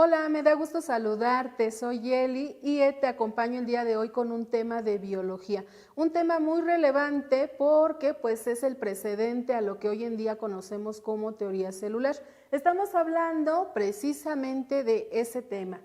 Hola, me da gusto saludarte, soy Eli y te acompaño el día de hoy con un tema de biología, un tema muy relevante porque pues es el precedente a lo que hoy en día conocemos como teoría celular. Estamos hablando precisamente de ese tema.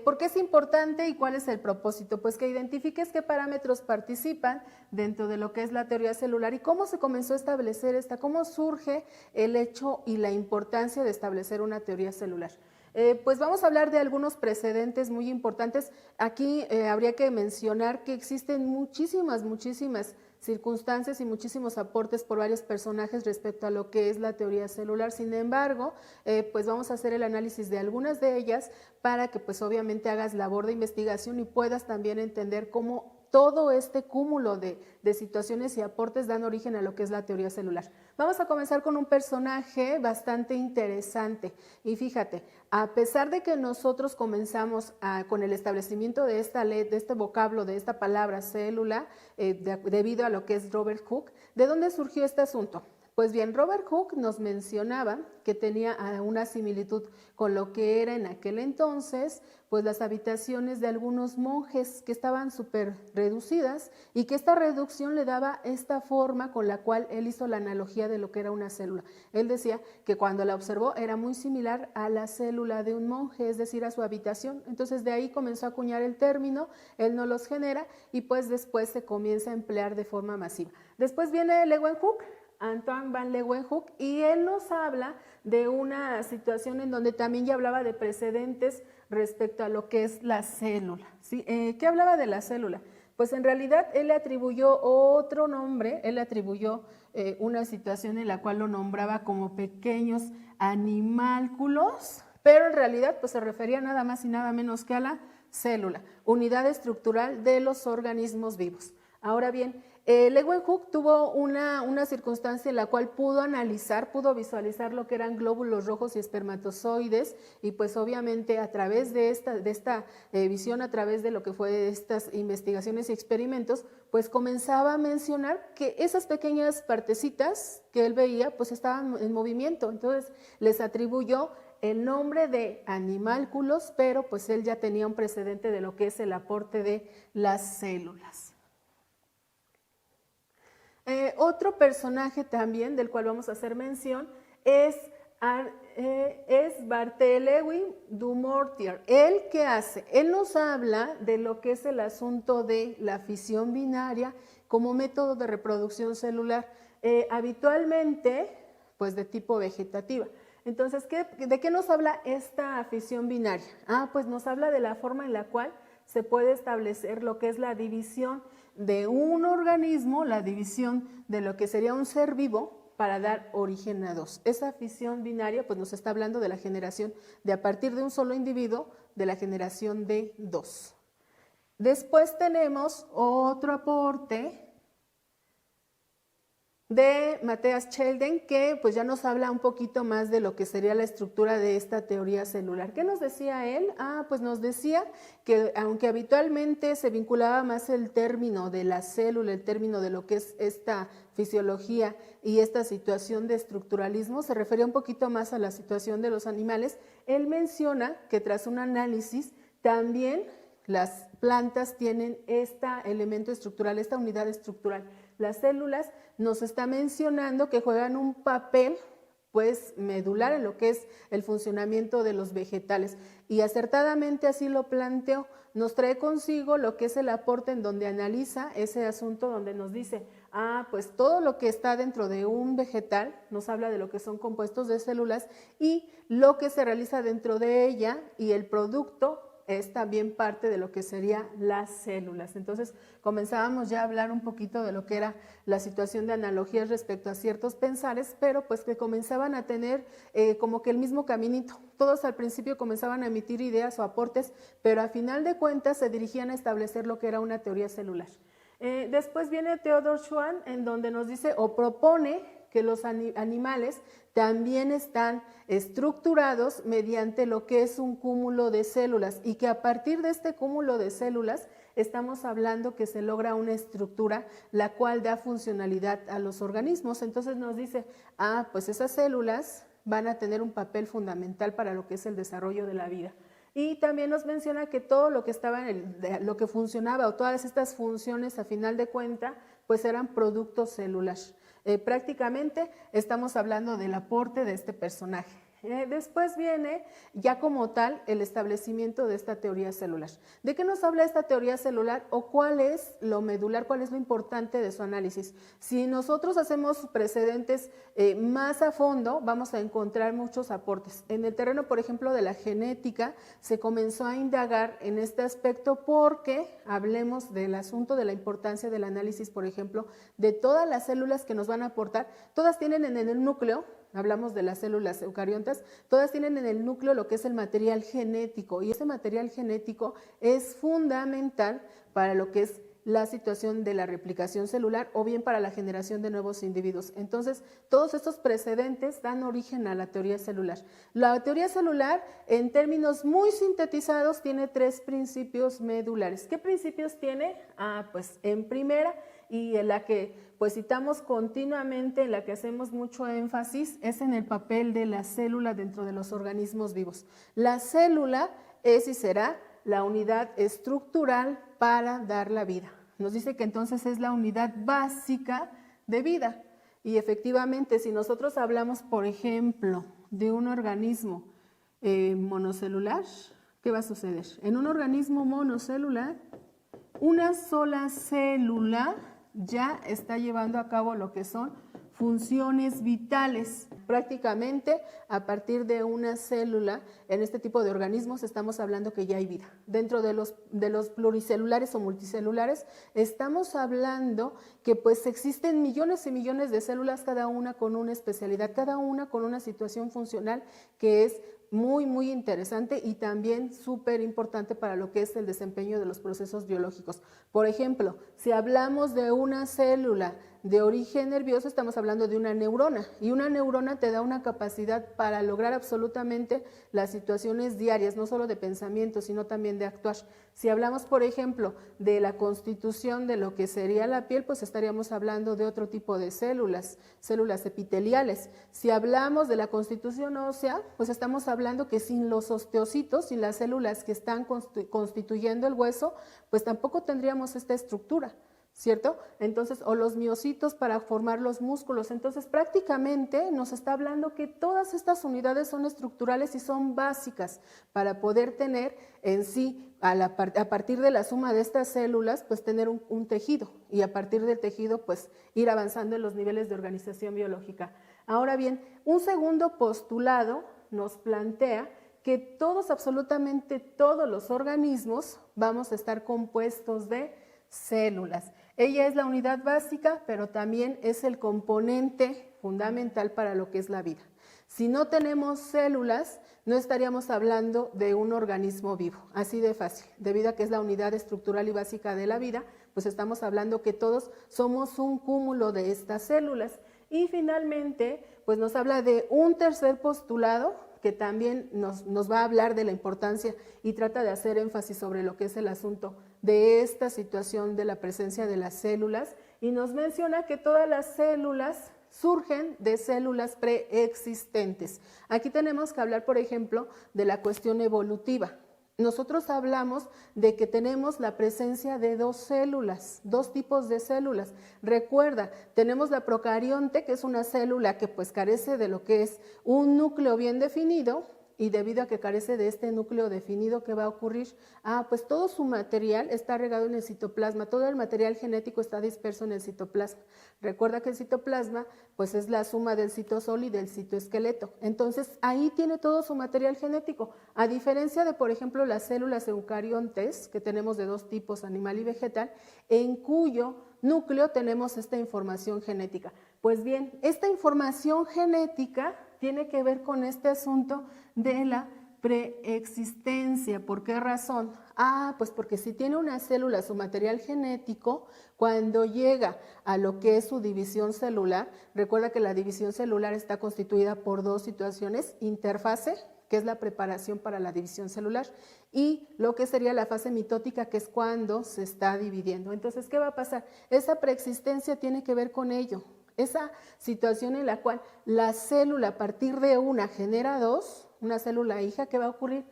¿Por qué es importante y cuál es el propósito? Pues que identifiques qué parámetros participan dentro de lo que es la teoría celular y cómo se comenzó a establecer esta, cómo surge el hecho y la importancia de establecer una teoría celular. Pues vamos a hablar de algunos precedentes muy importantes. Aquí habría que mencionar que existen muchísimas circunstancias y muchísimos aportes por varios personajes respecto a lo que es la teoría celular. Sin embargo, pues vamos a hacer el análisis de algunas de ellas para que pues obviamente hagas labor de investigación y puedas también entender cómo todo este cúmulo de situaciones y aportes dan origen a lo que es la teoría celular. Vamos a comenzar con un personaje bastante interesante y fíjate, a pesar de que nosotros comenzamos con el establecimiento de esta ley, de este vocablo, de esta palabra célula, debido a lo que es Robert Hooke, ¿de dónde surgió este asunto? Pues bien, Robert Hooke nos mencionaba que tenía una similitud con lo que era en aquel entonces, pues las habitaciones de algunos monjes que estaban súper reducidas y que esta reducción le daba esta forma con la cual él hizo la analogía de lo que era una célula. Él decía que cuando la observó era muy similar a la célula de un monje, es decir, a su habitación. Entonces de ahí comenzó a acuñar el término, él no los genera y pues después se comienza a emplear de forma masiva. Después viene Leeuwenhoek, Antoine van Leeuwenhoek, y él nos habla de una situación en donde también ya hablaba de precedentes respecto a lo que es la célula. ¿Sí? ¿Qué hablaba de la célula? Pues en realidad él le atribuyó otro nombre, él le atribuyó una situación en la cual lo nombraba como pequeños animálculos, pero en realidad pues se refería nada más y nada menos que a la célula, unidad estructural de los organismos vivos. Ahora bien, Leeuwenhoek tuvo una circunstancia en la cual pudo analizar, pudo visualizar lo que eran glóbulos rojos y espermatozoides y pues obviamente a través de esta visión, a través de lo que fue estas investigaciones y experimentos, pues comenzaba a mencionar que esas pequeñas partecitas que él veía pues estaban en movimiento, entonces les atribuyó el nombre de animálculos, pero pues él ya tenía un precedente de lo que es el aporte de las células. Otro personaje también del cual vamos a hacer mención es Barthélemy du Mortier. ¿Él qué hace? Él nos habla de lo que es el asunto de la fisión binaria como método de reproducción celular, habitualmente pues de tipo vegetativa. Entonces, ¿de qué nos habla esta fisión binaria? Pues nos habla de la forma en la cual se puede establecer lo que es la división de un organismo, la división de lo que sería un ser vivo para dar origen a dos. Esa fisión binaria pues nos está hablando de la generación de a partir de un solo individuo, de la generación de dos. Después tenemos otro aporte de Matthias Schelden, que pues ya nos habla un poquito más de lo que sería la estructura de esta teoría celular. ¿Qué nos decía él? Pues nos decía que aunque habitualmente se vinculaba más el término de la célula, el término de lo que es esta fisiología y esta situación de estructuralismo, se refería un poquito más a la situación de los animales. Él menciona que tras un análisis también las plantas tienen este elemento estructural, esta unidad estructural. Las células nos está mencionando que juegan un papel pues medular en lo que es el funcionamiento de los vegetales y acertadamente así lo planteó, nos trae consigo lo que es el aporte en donde analiza ese asunto donde nos dice, pues todo lo que está dentro de un vegetal nos habla de lo que son compuestos de células y lo que se realiza dentro de ella y el producto es también parte de lo que serían las células. Entonces comenzábamos ya a hablar un poquito de lo que era la situación de analogías respecto a ciertos pensares, pero pues que comenzaban a tener como que el mismo caminito. Todos al principio comenzaban a emitir ideas o aportes, pero a final de cuentas se dirigían a establecer lo que era una teoría celular. Después viene Theodor Schwann, en donde nos dice o propone que los animales también están estructurados mediante lo que es un cúmulo de células y que a partir de este cúmulo de células estamos hablando que se logra una estructura la cual da funcionalidad a los organismos. Entonces nos dice, pues esas células van a tener un papel fundamental para lo que es el desarrollo de la vida. Y también nos menciona que todo lo que estaba lo que funcionaba o todas estas funciones a final de cuenta, pues eran productos celulares. Prácticamente estamos hablando del aporte de este personaje. Después viene ya como tal el establecimiento de esta teoría celular. ¿De qué nos habla esta teoría celular o cuál es lo medular, cuál es lo importante de su análisis? Si nosotros hacemos precedentes más a fondo, vamos a encontrar muchos aportes. En el terreno, por ejemplo, de la genética, se comenzó a indagar en este aspecto porque hablemos del asunto de la importancia del análisis, por ejemplo, de todas las células que nos van a aportar. Todas tienen en el núcleo, hablamos de las células eucariontas, todas tienen en el núcleo lo que es el material genético y ese material genético es fundamental para lo que es la situación de la replicación celular o bien para la generación de nuevos individuos. Entonces, todos estos precedentes dan origen a la teoría celular. La teoría celular, en términos muy sintetizados, tiene 3 principios medulares. ¿Qué principios tiene? Pues en primera, y en la que pues citamos continuamente, en la que hacemos mucho énfasis, es en el papel de la célula dentro de los organismos vivos. La célula es y será la unidad estructural para dar la vida. Nos dice que entonces es la unidad básica de vida. Y efectivamente, si nosotros hablamos, por ejemplo, de un organismo monocelular, ¿qué va a suceder? En un organismo monocelular, una sola célula ya está llevando a cabo lo que son funciones vitales. Prácticamente a partir de una célula, en este tipo de organismos estamos hablando que ya hay vida. Dentro de los pluricelulares o multicelulares estamos hablando que pues existen millones y millones de células, cada una con una especialidad, cada una con una situación funcional que es muy, muy interesante y también súper importante para lo que es el desempeño de los procesos biológicos. Por ejemplo, si hablamos de una célula de origen nervioso, estamos hablando de una neurona, y una neurona te da una capacidad para lograr absolutamente las situaciones diarias, no solo de pensamiento, sino también de actuar. Si hablamos, por ejemplo, de la constitución de lo que sería la piel, pues estaríamos hablando de otro tipo de células, células epiteliales. Si hablamos de la constitución ósea, pues estamos hablando que sin los osteocitos, sin las células que están constituyendo el hueso, pues tampoco tendríamos esta estructura, ¿cierto? Entonces, o los miocitos para formar los músculos. Entonces, prácticamente nos está hablando que todas estas unidades son estructurales y son básicas para poder tener en sí, a partir de la suma de estas células, pues tener un tejido, y a partir del tejido, pues ir avanzando en los niveles de organización biológica. Ahora bien, un segundo postulado nos plantea que todos, absolutamente todos los organismos vamos a estar compuestos de células. Ella es la unidad básica, pero también es el componente fundamental para lo que es la vida. Si no tenemos células, no estaríamos hablando de un organismo vivo, así de fácil. Debido a que es la unidad estructural y básica de la vida, pues estamos hablando que todos somos un cúmulo de estas células. Y finalmente, pues nos habla de un tercer postulado que también nos va a hablar de la importancia y trata de hacer énfasis sobre lo que es el asunto de esta situación de la presencia de las células, y nos menciona que todas las células surgen de células preexistentes. Aquí tenemos que hablar, por ejemplo, de la cuestión evolutiva. Nosotros hablamos de que tenemos la presencia de 2 células, 2 tipos de células. Recuerda, tenemos la procarionte, que es una célula que pues carece de lo que es un núcleo bien definido, y debido a que carece de este núcleo definido, ¿qué va a ocurrir? Pues todo su material está regado en el citoplasma, todo el material genético está disperso en el citoplasma. Recuerda que el citoplasma pues es la suma del citosol y del citoesqueleto. Entonces ahí tiene todo su material genético, a diferencia de, por ejemplo, las células eucariontes, que tenemos de 2 tipos, animal y vegetal, en cuyo núcleo tenemos esta información genética. Pues bien, esta información genética tiene que ver con este asunto de la preexistencia. ¿Por qué razón? Pues porque si tiene una célula su material genético, cuando llega a lo que es su división celular, recuerda que la división celular está constituida por 2 situaciones: interfase, que es la preparación para la división celular, y lo que sería la fase mitótica, que es cuando se está dividiendo. Entonces, ¿qué va a pasar? Esa preexistencia tiene que ver con ello. Esa situación en la cual la célula a partir de una genera dos, una célula hija, ¿qué va a ocurrir?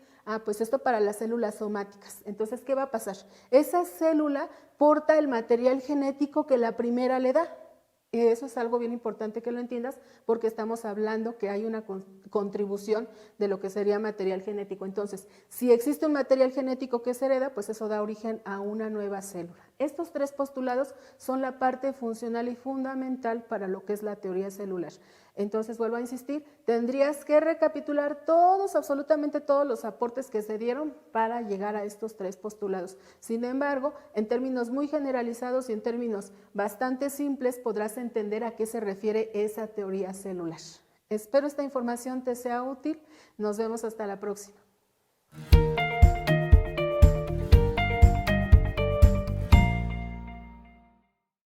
Pues esto para las células somáticas. Entonces, ¿qué va a pasar? Esa célula porta el material genético que la primera le da. Eso es algo bien importante que lo entiendas porque estamos hablando que hay una contribución de lo que sería material genético. Entonces, si existe un material genético que se hereda, pues eso da origen a una nueva célula. Estos tres postulados son la parte funcional y fundamental para lo que es la teoría celular. Entonces, vuelvo a insistir, tendrías que recapitular todos, absolutamente todos los aportes que se dieron para llegar a estos tres postulados. Sin embargo, en términos muy generalizados y en términos bastante simples, podrás entender a qué se refiere esa teoría celular. Espero esta información te sea útil. Nos vemos hasta la próxima.